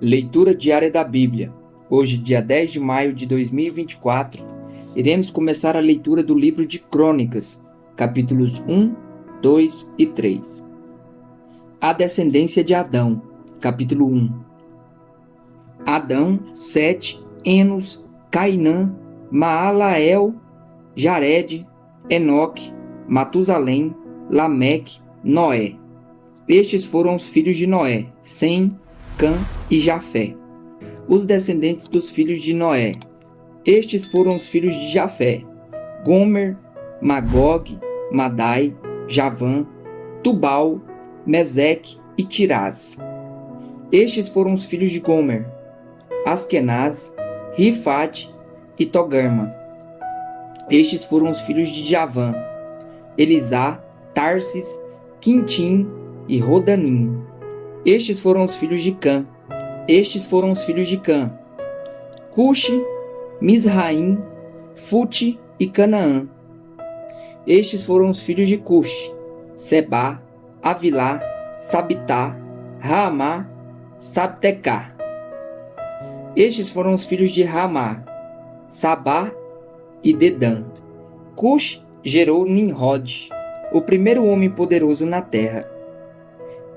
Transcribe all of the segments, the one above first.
Leitura diária da Bíblia. Hoje, dia 10 de maio de 2024, iremos começar a leitura do livro de Crônicas, capítulos 1, 2 e 3. A descendência de Adão, capítulo 1. Adão, Sete, Enos, Cainã, Maalael, Jared, Enoque, Matusalém, Lameque, Noé. Estes foram os filhos de Noé, Sem, Cã e Jafé. Os descendentes dos filhos de Noé. Estes foram os filhos de Jafé: Gomer, Magog, Madai, Javã, Tubal, Meseque e Tirás. Estes foram os filhos de Gomer: Askenaz, Rifate e Togarma. Estes foram os filhos de Javã: Elisá, Tarsis, Quintim e Rodanim. Estes foram os filhos de Cã. Estes foram os filhos de Cã: Cuxi, Misraim, Fute e Canaã. Estes foram os filhos de Cuxi: Sebá, Avilá, Sabitá, Raamá, Sabtecá. Estes foram os filhos de Raamá: Sabá e Dedã. Cuxi gerou Nimrod, o primeiro homem poderoso na terra.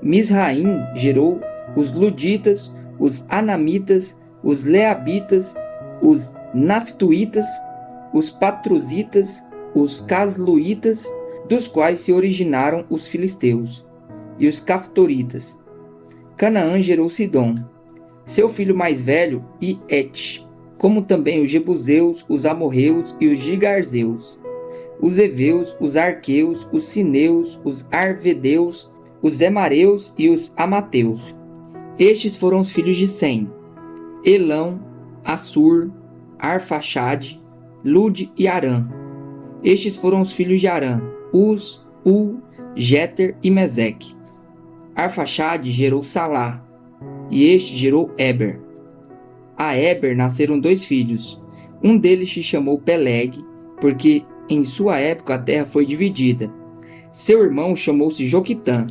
Misraim gerou os Luditas, os Anamitas, os Leabitas, os Naftuítas, os Patruzitas, os Casluítas, dos quais se originaram os Filisteus, e os Caftoritas. Canaã gerou Sidom, seu filho mais velho, e Et, como também os Jebuseus, os Amorreus e os Gigarzeus, os Eveus, os Arqueus, os Sineus, os Arvedeus, os Emareus e os Amateus. Estes foram os filhos de Sem: Elão, Assur, Arfaxade, Lude e Arã. Estes foram os filhos de Arã: Uz, Jeter e Meseque. Arfaxade gerou Salá, e este gerou Eber. A Eber nasceram dois filhos. Um deles se chamou Peleg, porque em sua época a terra foi dividida. Seu irmão chamou-se Joquitã.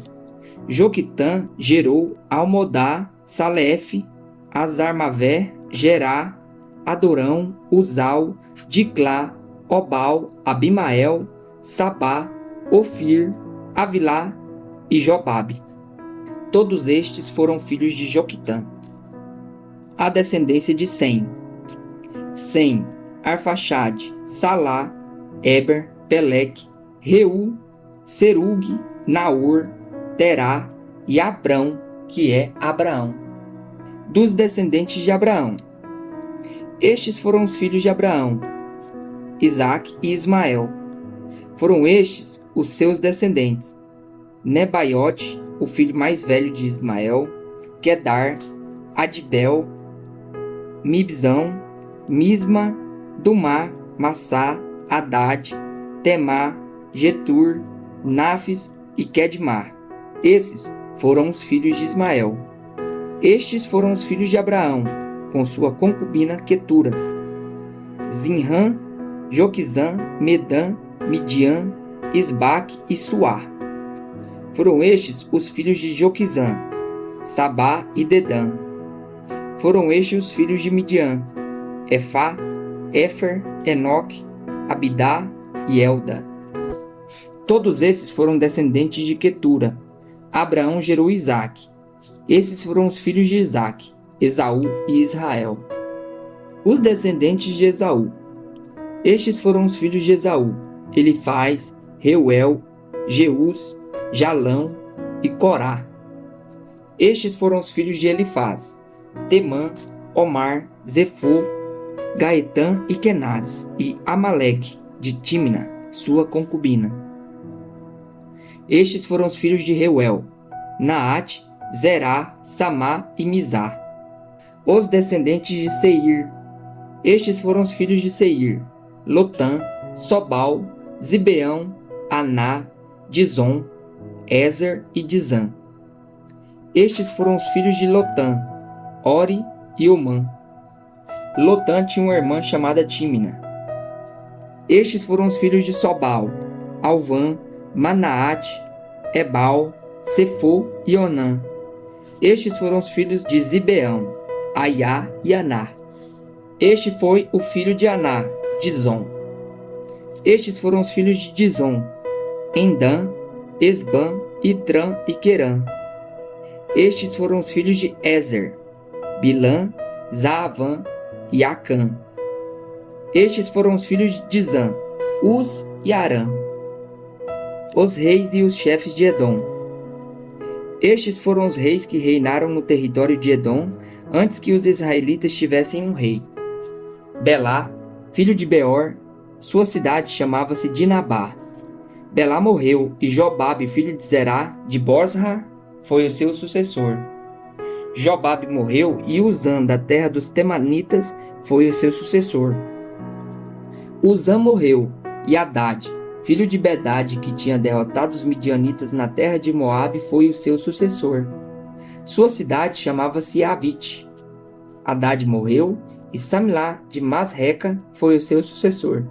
Joquitã gerou Almodá, Salefe, Azarmavé, Gerá, Adorão, Uzal, Diclá, Obal, Abimael, Sabá, Ofir, Avilá e Jobabe. Todos estes foram filhos de Joquitã. A descendência de Sem: Sem, Arfaxade, Salá, Eber, Peleque, Reu, Serug, Naor, Terá e Abrão, que é Abraão. Dos descendentes de Abraão. Estes foram os filhos de Abraão: Isaque e Ismael. Foram estes os seus descendentes: Nebaiote, o filho mais velho de Ismael, Quedar, Adbel, Mibzão, Misma, Dumá, Massá, Haddad, Temá, Getur, Nafis e Quedmar. Esses foram os filhos de Ismael. Estes foram os filhos de Abraão, com sua concubina Quetura: Zinrã, Joquizã, Medã, Midian, Isbaque e Suá. Foram estes os filhos de Joquizã: Sabá e Dedã. Foram estes os filhos de Midian: Efá, Éfer, Enoque, Abidá e Elda. Todos esses foram descendentes de Quetura. Abraão gerou Isaque. Esses foram os filhos de Isaque: Esaú e Israel. Os descendentes de Esaú. Estes foram os filhos de Esaú: Elifaz, Reuel, Jeus, Jalão e Corá. Estes foram os filhos de Elifaz: Temã, Omar, Zefô, Gaetã e Kenaz, e Amaleque, de Tímina, sua concubina. Estes foram os filhos de Reuel: Naate, Zerá, Samá e Mizá. Os descendentes de Seir. Estes foram os filhos de Seir: Lotã, Sobal, Zibeão, Aná, Dizon, Ezer e Dizã. Estes foram os filhos de Lotã: Ori e Omã. Lotã tinha uma irmã chamada Tímina. Estes foram os filhos de Sobal: Alvã, Manaate, Ebal, Sefô e Onã. Estes foram os filhos de Zibeão: Aiá e Aná. Este foi o filho de Aná, Dizon. Estes foram os filhos de Dizon: Endã, Esbã, Itran e Querã. Estes foram os filhos de Ezer: Bilã, Zaavã e Acã. Estes foram os filhos de Dizã: Uz e Arã. Os reis e os chefes de Edom. Estes foram os reis que reinaram no território de Edom antes que os israelitas tivessem um rei. Belá, filho de Beor, sua cidade chamava-se Dinabá. Belá morreu e Jobabe, filho de Zerá, de Bosra, foi o seu sucessor. Jobabe morreu e Uzã, da terra dos Temanitas, foi o seu sucessor. Uzã morreu e Hadade, filho de Bedade, que tinha derrotado os midianitas na terra de Moabe, foi o seu sucessor. Sua cidade chamava-se Avite. Hadade morreu e Samilá de Masreca foi o seu sucessor.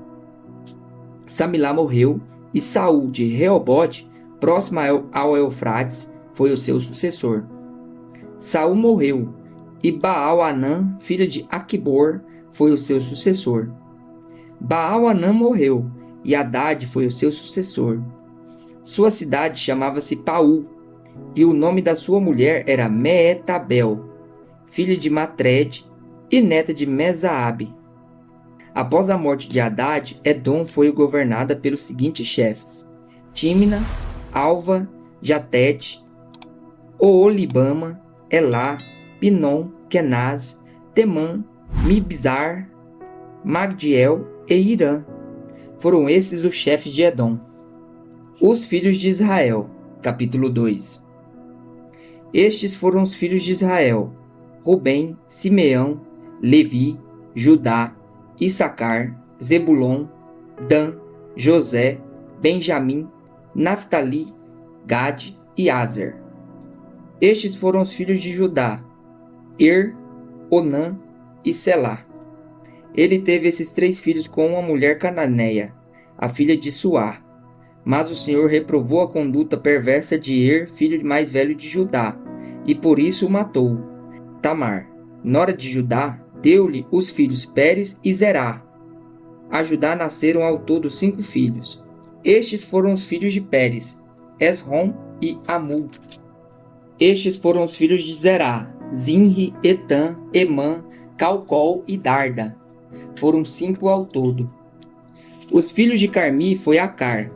Samilá morreu e Saul de Reobote, próximo ao Eufrates, foi o seu sucessor. Saul morreu e Baal-Anã, filho de Aquibor, foi o seu sucessor. Baal-Anã morreu e Hadade foi o seu sucessor. Sua cidade chamava-se Paú, e o nome da sua mulher era Meetabel, filha de Matred e neta de Mesaabe. Após a morte de Hadade, Edom foi governada pelos seguintes chefes: Tímina, Alva, Jatete, Oolibama, Elá, Pinom, Kenaz, Temã, Mibzar, Magdiel e Irã. Foram esses os chefes de Edom. Os filhos de Israel, capítulo 2. Estes foram os filhos de Israel: Rubem, Simeão, Levi, Judá, Issacar, Zebulon, Dan, José, Benjamim, Naftali, Gade e Azer. Estes foram os filhos de Judá: Onã e Selá. Ele teve esses 3 filhos com uma mulher cananeia, a filha de Suá. Mas o Senhor reprovou a conduta perversa de filho mais velho de Judá, e por isso o matou. Tamar, nora de Judá, deu-lhe os filhos Pérez e Zerá. A Judá nasceram ao todo 5 filhos. Estes foram os filhos de Pérez: Esrom e Amul. Estes foram os filhos de Zerá: Zinri, Etan, Emã, Calcol e Darda. Foram 5 ao todo. Os filhos de Carmi foi Acar.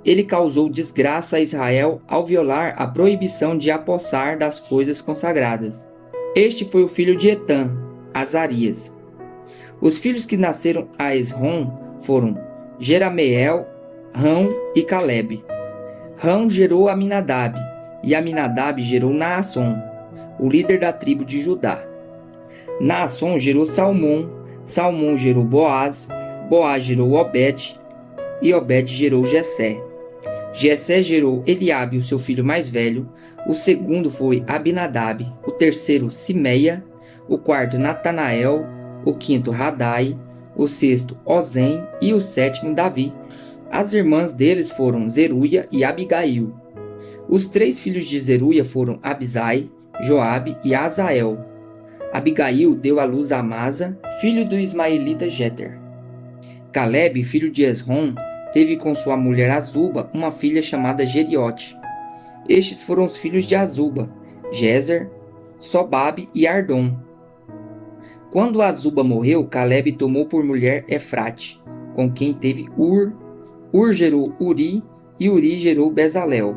Ele causou desgraça a Israel ao violar a proibição de apossar das coisas consagradas. Este foi o filho de Etan, Azarias. Os filhos que nasceram a Esrom foram Jerameel, Rão e Caleb. Rão gerou Aminadab, e Aminadab gerou Naasson, o líder da tribo de Judá. Naasson gerou Salmão, Salmão gerou Boaz, Boaz gerou Obed, e Obed gerou Jessé. Jessé gerou Eliabe, o seu filho mais velho. O segundo foi Abinadab, o terceiro Simeia, o quarto Natanael, o quinto Radai, o sexto Ozem e o sétimo Davi. As irmãs deles foram Zeruia e Abigail. Os 3 filhos de Zeruia foram Abisai, Joabe e Azael. Abigail deu à luz a Amasa, filho do ismaelita Jeter. Caleb, filho de Esrom, teve com sua mulher Azuba uma filha chamada Jeriote. Estes foram os filhos de Azuba: Jezer, Sobabe e Ardom. Quando Azuba morreu, Caleb tomou por mulher Efrate, com quem teve Ur. Ur gerou Uri e Uri gerou Bezalel.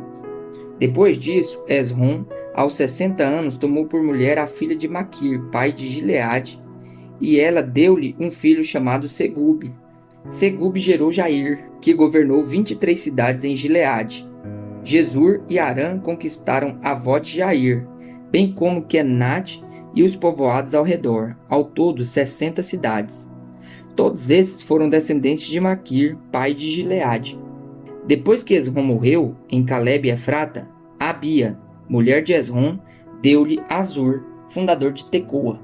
Depois disso, Esrom, aos 60 anos, tomou por mulher a filha de Maquir, pai de Gileade, e ela deu-lhe um filho chamado Segube. Segube gerou Jair, que governou 23 cidades em Gileade. Jesur e Arã conquistaram Avó de Jair, bem como Kenate e os povoados ao redor, ao todo 60 cidades. Todos esses foram descendentes de Maquir, pai de Gileade. Depois que Esrom morreu, em Caleb e Efrata, Abia, mulher de Esrom, deu-lhe Azur, fundador de Tecoa.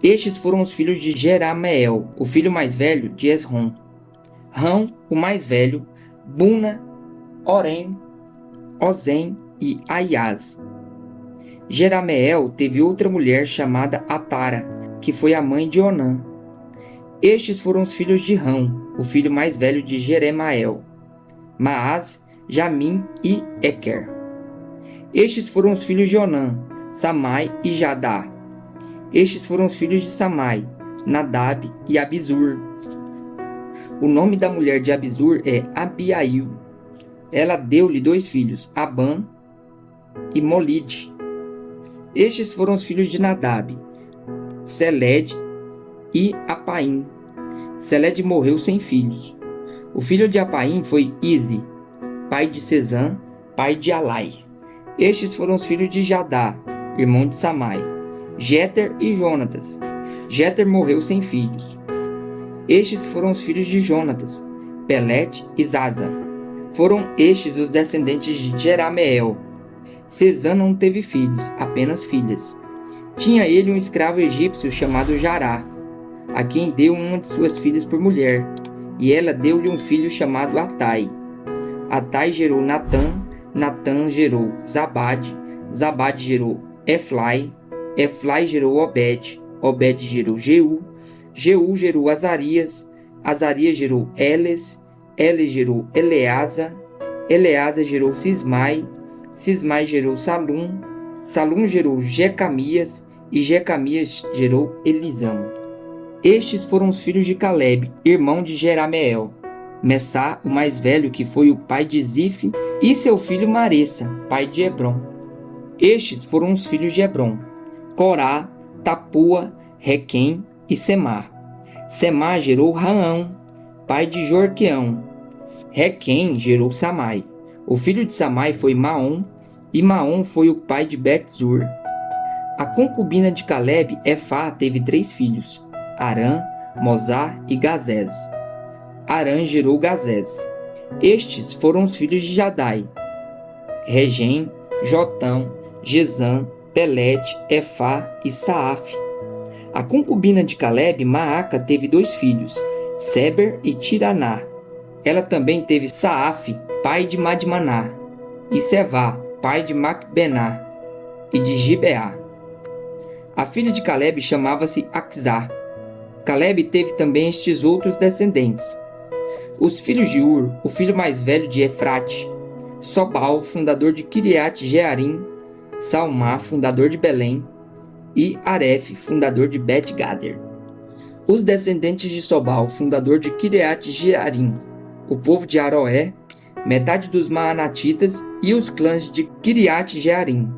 Estes foram os filhos de Jerameel, o filho mais velho de Esrom. Rão, o mais velho, Buna, Orem, Ozem e Aias. Jerameel teve outra mulher chamada Atara, que foi a mãe de Onã. Estes foram os filhos de Rão, o filho mais velho de Jeremael: Maaz, Jamim e Equer. Estes foram os filhos de Onã: Samai e Jadá. Estes foram os filhos de Samai: Nadab e Abizur. O nome da mulher de Abizur é Abiail. Ela deu-lhe 2 filhos, Abã e Molide. Estes foram os filhos de Nadab: Seled e Apaim. Seled morreu sem filhos. O filho de Apaim foi Ize, pai de Sezã, pai de Alai. Estes foram os filhos de Jadá, irmão de Samai: Jéter e Jonatas. Jéter morreu sem filhos. Estes foram os filhos de Jonatas: Pelete e Zaza. Foram estes os descendentes de Jerameel. Sezã não teve filhos, apenas filhas. Tinha ele um escravo egípcio chamado Jará, a quem deu uma de suas filhas por mulher, e ela deu-lhe um filho chamado Atai. Atai gerou Natã, Natã gerou Zabade, Zabade gerou Eflai, Eflai gerou Obed, Obed gerou Jeú, Jeú gerou Azarias, Azarias gerou Eles, Eles gerou Eleasa, Eleasa gerou Sismai, Sismai gerou Salum, Salum gerou Jecamias, e Jecamias gerou Elisama. Estes foram os filhos de Caleb, irmão de Jerameel: Messá, o mais velho, que foi o pai de Zif, e seu filho Maressa, pai de Hebron. Estes foram os filhos de Hebron: Corá, Tapua, Requem e Semar. Semar gerou Raão, pai de Jorqueão. Requem gerou Samai. O filho de Samai foi Maom, e Maom foi o pai de Bet-zur. A concubina de Caleb, Efá, teve 3 filhos: Arã, Mozá e Gazés. Arã gerou Gazés. Estes foram os filhos de Jadai: Regem, Jotão, Gesã, Pelete, Efá e Saaf. A concubina de Caleb, Maaca, teve 2 filhos, Seber e Tiraná. Ela também teve Saaf, pai de Madmaná, e Sevá, pai de Macbená e de Gibeá. A filha de Caleb chamava-se Axá. Caleb teve também estes outros descendentes: os filhos de Ur, o filho mais velho de Efrate: Sobal, fundador de Kiriat Jearim; Salmá, fundador de Belém; e Aref, fundador de Bet-Gader. Os descendentes de Sobal, fundador de Kiriat Jearim: o povo de Aroé, metade dos Maanatitas e os clãs de Kiriat Jearim: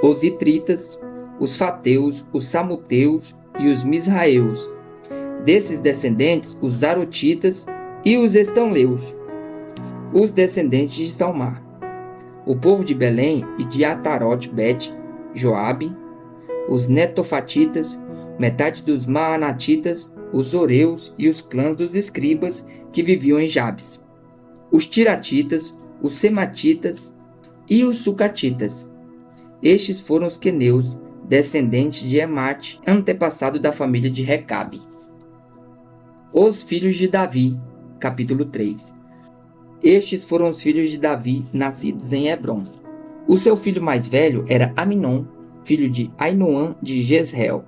os Itritas, os Fateus, os Samuteus e os Misraeus. Desses descendentes, os Zarotitas e os Estanleus. Os descendentes de Salmá: o povo de Belém e de Atarote-Bet, Joabe; os Netofatitas, metade dos Maanatitas, os Oreus e os clãs dos escribas que viviam em Jabes; os Tiratitas, os Sematitas e os Sucatitas. Estes foram os queneus, descendentes de Emate, antepassado da família de Recabe. Os filhos de Davi, capítulo 3. Estes foram os filhos de Davi, nascidos em Hebrom. O seu filho mais velho era Aminon, filho de Ainoã de Jezreel.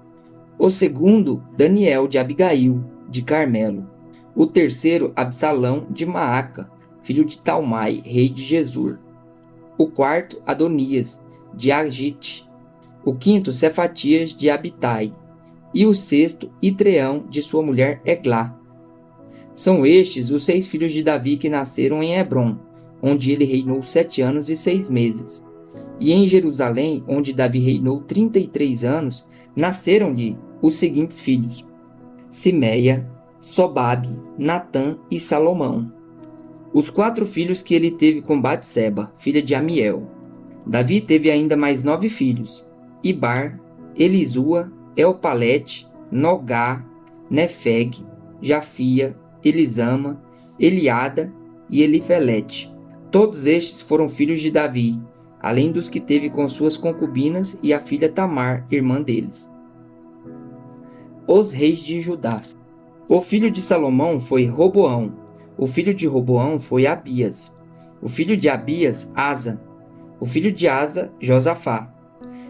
O segundo, Daniel de Abigail, de Carmelo. O terceiro, Absalão de Maaca, filho de Talmai, rei de Gesur. O quarto, Adonias, de Agite. O quinto, Cefatias de Abitai. E o sexto, Itreão, de sua mulher Eglá. São estes os 6 filhos de Davi que nasceram em Hebrom, onde ele reinou 7 anos e 6 meses. E em Jerusalém, onde Davi reinou 33 anos, nasceram-lhe os seguintes filhos: Simeia, Sobabe, Natã e Salomão. Os 4 filhos que ele teve com Batseba, filha de Amiel. Davi teve ainda mais 9 filhos: Ibar, Elisua, Elpalete, Nogá, Nefeg, Jafia, Elisama, Eliada e Elifelete. Todos estes foram filhos de Davi, além dos que teve com suas concubinas e a filha Tamar, irmã deles. Os reis de Judá. O filho de Salomão foi Roboão. O filho de Roboão foi Abias. O filho de Abias, Asa. O filho de Asa, Josafá.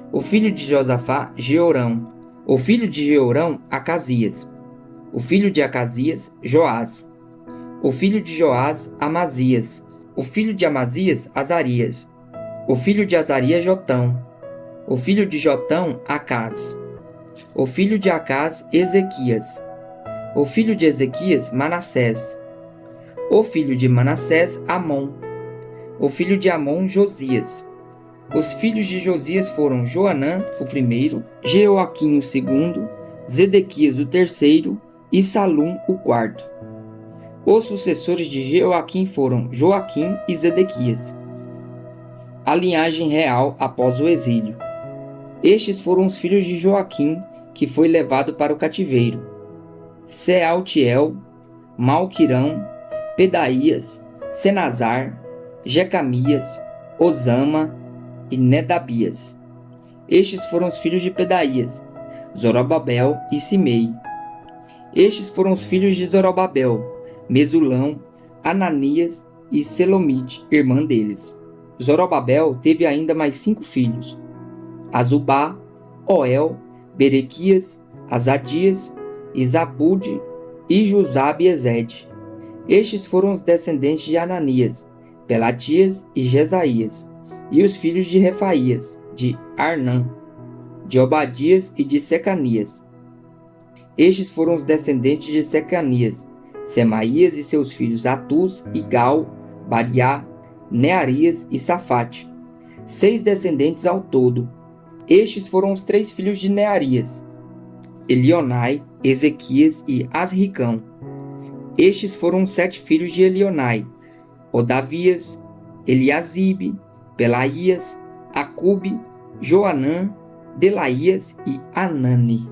O filho de Josafá, Jeorão. O filho de Jeorão, Acasias. O filho de Acasias, Joás. O filho de Joás, Amazias. O filho de Amazias, Azarias. O filho de Azarias, Jotão. O filho de Jotão, Acás. O filho de Acás, Ezequias. O filho de Ezequias, Manassés. O filho de Manassés, Amon. O filho de Amon, Josias. Os filhos de Josias foram Joanã, o primeiro, Jeoaquim, o segundo, Zedequias, o terceiro, e Salum, o quarto. Os sucessores de Jeoaquim foram Joaquim e Zedequias. A linhagem real após o exílio. Estes foram os filhos de Joaquim, que foi levado para o cativeiro: Sealtiel, Malquirão, Pedaías, Senazar, Jecamias, Osama e Nedabias. Estes foram os filhos de Pedaías: Zorobabel e Simei. Estes foram os filhos de Zorobabel: Mesulão, Ananias e Selomite, irmã deles. Zorobabel teve ainda mais 5 filhos: Azubá, Oel, Berequias, Azadias, Isabude e Jusabe e Ezed. Estes foram os descendentes de Ananias, Pelatias e Jesaías, e os filhos de Refaías, de Arnã, de Obadias e de Secanias. Estes foram os descendentes de Secanias, Semaías e seus filhos Atuz, Igal, Bariá, Nearias e Safate, 6 descendentes ao todo. Estes foram os 3 filhos de Nearias: Elionai, Ezequias e Asricão. Estes foram os 7 filhos de Elionai: Odavias, Eliasibe, Pelaías, Acube, Joanã, Delaías e Anani.